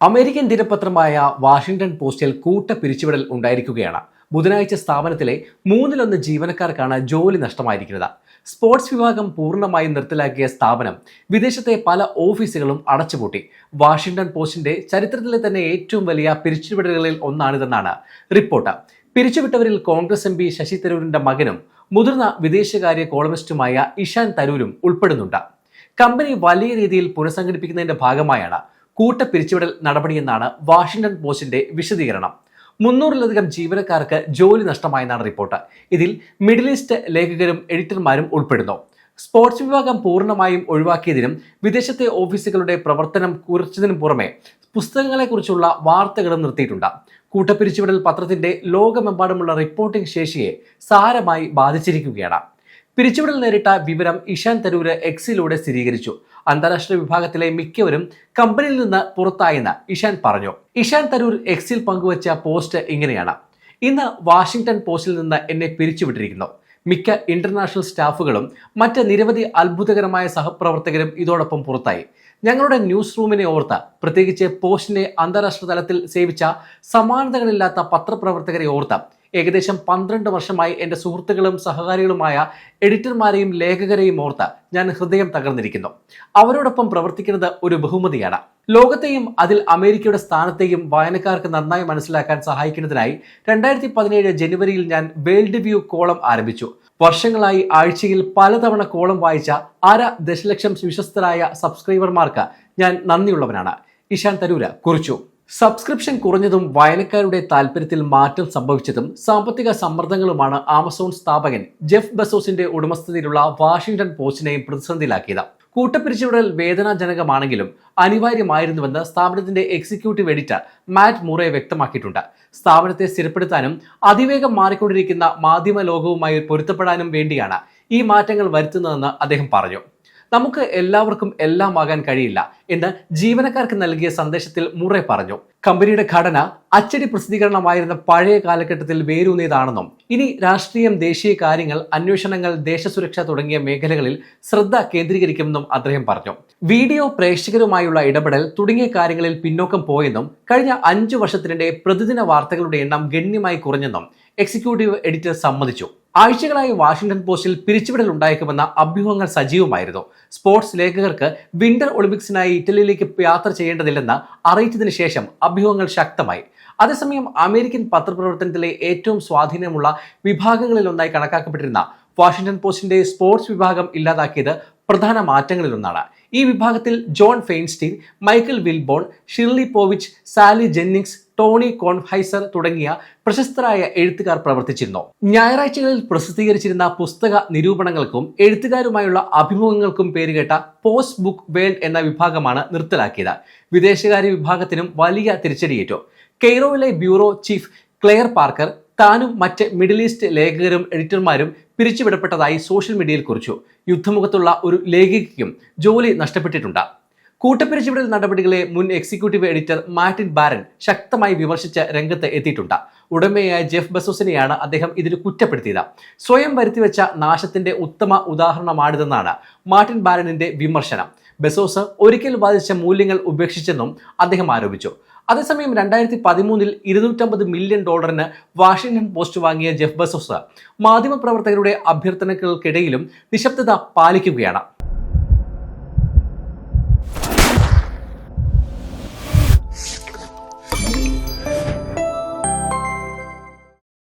American ദിനപത്രമായ Washington പോസ്റ്റിൽ കൂട്ട പിരിച്ചുവിടൽ ഉണ്ടായിരിക്കുകയാണ്. ബുധനാഴ്ച സ്ഥാപനത്തിലെ മൂന്നിലൊന്ന് ജീവനക്കാർക്കാണ് ജോലി നഷ്ടമായിരിക്കുന്നത്. സ്പോർട്സ് വിഭാഗം പൂർണ്ണമായും നിർത്തലാക്കിയ സ്ഥാപനം വിദേശത്തെ പല ഓഫീസുകളും അടച്ചുപൂട്ടി. വാഷിംഗ്ടൺ പോസ്റ്റിന്റെ ചരിത്രത്തിലെ തന്നെ ഏറ്റവും വലിയ പിരിച്ചുവിടലുകളിൽ ഒന്നാണിതെന്നാണ് റിപ്പോർട്ട്. പിരിച്ചുവിട്ടവരിൽ കോൺഗ്രസ് എം പി ശശി തരൂരിന്റെ മകനും മുതിർന്ന വിദേശകാര്യ കോളമിസ്റ്റുമായ ഇഷാൻ തരൂരും ഉൾപ്പെടുന്നുണ്ട്. കമ്പനി വലിയ രീതിയിൽ പുനഃസംഘടിപ്പിക്കുന്നതിന്റെ ഭാഗമായാണ് കൂട്ട പിരിച്ചുവിടൽ നടപടിയെന്നാണ് വാഷിംഗ്ടൺ പോസ്റ്റിന്റെ വിശദീകരണം. 300-ലധികം ജീവനക്കാർക്ക് ജോലി നഷ്ടമായെന്നാണ് റിപ്പോർട്ട്. ഇതിൽ മിഡിൽ ഈസ്റ്റ് ലേഖകരും എഡിറ്റർമാരും ഉൾപ്പെടുന്നു. സ്പോർട്സ് വിഭാഗം പൂർണ്ണമായും ഒഴിവാക്കിയതിനും വിദേശത്തെ ഓഫീസുകളുടെ പ്രവർത്തനം കുറച്ചതിനും പുറമെ പുസ്തകങ്ങളെക്കുറിച്ചുള്ള വാർത്തകളും നിർത്തിയിട്ടുണ്ട്. കൂട്ടപ്പിരിച്ചുവിടൽ പത്രത്തിന്റെ ലോകമെമ്പാടുമുള്ള റിപ്പോർട്ടിംഗ് ശേഷിയെ സാരമായി ബാധിച്ചിരിക്കുകയാണ്. പിരിച്ചുവിടൽ നേരിട്ട വിവരം ഇഷാൻ തരൂര് എക്സിലൂടെ സ്ഥിരീകരിച്ചു. അന്താരാഷ്ട്ര വിഭാഗത്തിലെ മിക്കവരും കമ്പനിയിൽ നിന്ന് പുറത്തായെന്ന് ഇഷാൻ പറഞ്ഞു. ഇഷാൻ തരൂർ എക്സിൽ പങ്കുവച്ച പോസ്റ്റ് ഇങ്ങനെയാണ്: ഇന്ന് വാഷിംഗ്ടൺ പോസ്റ്റിൽ നിന്ന് എന്നെ പിരിച്ചുവിട്ടിരിക്കുന്നു. മിക്ക ഇന്റർനാഷണൽ സ്റ്റാഫുകളും മറ്റ് നിരവധി അത്ഭുതകരമായ സഹപ്രവർത്തകരും ഇതോടൊപ്പം പുറത്തായി. ഞങ്ങളുടെ ന്യൂസ് റൂമിനെ ഓർത്ത്, പ്രത്യേകിച്ച് പോസ്റ്റിനെ അന്താരാഷ്ട്ര തലത്തിൽ സേവിച്ച സമാനതകളില്ലാത്ത പത്രപ്രവർത്തകരെ ഓർത്ത്, ഏകദേശം 12 വർഷമായി എൻ്റെ സുഹൃത്തുക്കളും സഹകാരികളുമായ എഡിറ്റർമാരെയും ലേഖകരെയും ഓർത്ത് ഞാൻ ഹൃദയം തകർന്നിരിക്കുന്നു. അവരോടൊപ്പം പ്രവർത്തിക്കുന്നത് ഒരു ബഹുമതിയാണ്. ലോകത്തെയും അതിൽ അമേരിക്കയുടെ സ്ഥാനത്തെയും വായനക്കാർക്ക് നന്നായി മനസ്സിലാക്കാൻ സഹായിക്കുന്നതിനായി 2017 ജനുവരിയിൽ ഞാൻ വേൾഡ് വ്യൂ കോളം ആരംഭിച്ചു. വർഷങ്ങളായി ആഴ്ചയിൽ പലതവണ കോളം വായിച്ച 1.5 ദശലക്ഷം വിശ്വസ്തരായ സബ്സ്ക്രൈബർമാർക്ക് ഞാൻ നന്ദിയുള്ളവനാണ്, ഇഷാൻ തരൂര് കുറിച്ചു. സബ്സ്ക്രിപ്ഷൻ കുറഞ്ഞതും വായനക്കാരുടെ താൽപര്യത്തിൽ മാറ്റം സംഭവിച്ചതും സാമ്പത്തിക സമ്മർദ്ദങ്ങളുമാണ് ആമസോൺ സ്ഥാപകൻ ജെഫ് ബെസോസിന്റെ ഉടമസ്ഥതയിലുള്ള വാഷിംഗ്ടൺ പോസ്റ്റിനെയും പ്രതിസന്ധിയിലാക്കിയത്. കൂട്ടപ്പിരിച്ചുവിടൽ വേദനാജനകമാണെങ്കിലും അനിവാര്യമായിരുന്നുവെന്ന് സ്ഥാപനത്തിന്റെ എക്സിക്യൂട്ടീവ് എഡിറ്റർ മാറ്റ് മുറെ വ്യക്തമാക്കിയിട്ടുണ്ട്. സ്ഥാപനത്തെ സ്ഥിരപ്പെടുത്താനും അതിവേഗം മാറിക്കൊണ്ടിരിക്കുന്ന മാധ്യമ ലോകവുമായി പൊരുത്തപ്പെടാനും വേണ്ടിയാണ് ഈ മാറ്റങ്ങൾ വരുത്തുന്നതെന്ന് അദ്ദേഹം പറഞ്ഞു. നമുക്ക് എല്ലാവർക്കും എല്ലാമാകാൻ കഴിയില്ല എന്ന് ജീവനക്കാർക്ക് നൽകിയ സന്ദേശത്തിൽ മുറെ പറഞ്ഞു. കമ്പനിയുടെ ഘടന അച്ചടി പ്രസിദ്ധീകരണമായിരുന്ന പഴയ കാലഘട്ടത്തിൽ വേരൂന്നിയതാണെന്നും ഇനി രാഷ്ട്രീയം, ദേശീയ കാര്യങ്ങൾ, അന്വേഷണങ്ങൾ, ദേശസുരക്ഷ തുടങ്ങിയ മേഖലകളിൽ ശ്രദ്ധ കേന്ദ്രീകരിക്കുമെന്നും അദ്ദേഹം പറഞ്ഞു. വീഡിയോ, പ്രേക്ഷകരുമായുള്ള ഇടപെടൽ തുടങ്ങിയ കാര്യങ്ങളിൽ പിന്നോക്കം പോയെന്നും കഴിഞ്ഞ 5 വർഷത്തിനിടെ പ്രതിദിന വാർത്തകളുടെ എണ്ണം ഗണ്യമായി കുറഞ്ഞെന്നും എക്സിക്യൂട്ടീവ് എഡിറ്റർ സമ്മതിച്ചു. ആഴ്ചകളായി വാഷിംഗ്ടൺ പോസ്റ്റിൽ പിരിച്ചുവിടൽ ഉണ്ടായേക്കുമെന്ന അഭ്യൂഹങ്ങൾ സജീവമായിരുന്നു. സ്പോർട്സ് ലേഖകർക്ക് വിന്റർ ഒളിമ്പിക്സിനായി ഇറ്റലിയിലേക്ക് യാത്ര ചെയ്യേണ്ടതില്ലെന്ന് അറിയിച്ചതിന് ശേഷം അഭ്യൂഹങ്ങൾ ശക്തമായി. അതേസമയം അമേരിക്കൻ പത്രപ്രവർത്തനത്തിലെ ഏറ്റവും സ്വാധീനമുള്ള വിഭാഗങ്ങളിലൊന്നായി കണക്കാക്കപ്പെട്ടിരുന്ന വാഷിംഗ്ടൺ പോസ്റ്റിന്റെ സ്പോർട്സ് വിഭാഗം ഇല്ലാതാക്കിയത് പ്രധാന മാറ്റങ്ങളിലൊന്നാണ്. ഈ വിഭാഗത്തിൽ John Feinstein, Michael Wilbon, Shirley Povich, Sally Jennings, Tony Kornheiser തുടങ്ങിയ പ്രശസ്തരായ എഴുത്തുകാർ പ്രവർത്തിച്ചിരുന്നു. ഞായറാഴ്ചകളിൽ പ്രസിദ്ധീകരിച്ചിരുന്ന പുസ്തക നിരൂപണങ്ങൾക്കും എഴുത്തുകാരുമായുള്ള അഭിമുഖങ്ങൾക്കും പേരുകേട്ട പോസ്റ്റ് ബുക്ക് വേൾഡ് എന്ന വിഭാഗമാണ് നിർത്തലാക്കിയത്. വിദേശകാര്യ വിഭാഗത്തിനും വലിയ തിരിച്ചടിയേറ്റു. കെയ്റോയിലെ ബ്യൂറോ ചീഫ് ക്ലെയർ പാർക്കർ താനും മറ്റ് മിഡിൽ ഈസ്റ്റ് ലേഖകരും എഡിറ്റർമാരും പിരിച്ചുവിടപ്പെട്ടതായി സോഷ്യൽ മീഡിയയിൽ കുറിച്ചു. യുദ്ധമുഖത്തുള്ള ഒരു ലേഖികയ്ക്കും ജോലി നഷ്ടപ്പെട്ടിട്ടുണ്ട്. കൂട്ടപ്പിരിച്ചുവിടൽ നടപടികളെ മുൻ എക്സിക്യൂട്ടീവ് എഡിറ്റർ മാർട്ടിൻ ബാരൻ ശക്തമായി വിമർശിച്ച് രംഗത്ത് എത്തിയിട്ടുണ്ട്. ഉടമയായ ജെഫ് ബെസോസിനെയാണ് അദ്ദേഹം ഇതിന് കുറ്റപ്പെടുത്തിയത്. സ്വയം വരുത്തിവെച്ച നാശത്തിന്റെ ഉത്തമ ഉദാഹരണമാണിതെന്നാണ് മാർട്ടിൻ ബാരനിന്റെ വിമർശനം. ബെസോസ് ഒരിക്കൽ വാദിച്ച മൂല്യങ്ങൾ ഉപേക്ഷിച്ചെന്നും അദ്ദേഹം ആരോപിച്ചു. അതേസമയം 2013 $250 മില്യൺ വാഷിംഗ്ടൺ പോസ്റ്റ് വാങ്ങിയ ജെഫ് ബെസോസ് മാധ്യമപ്രവർത്തകരുടെ അഭ്യർത്ഥനകൾക്കിടയിലും നിശബ്ദത പാലിക്കുകയാണ്.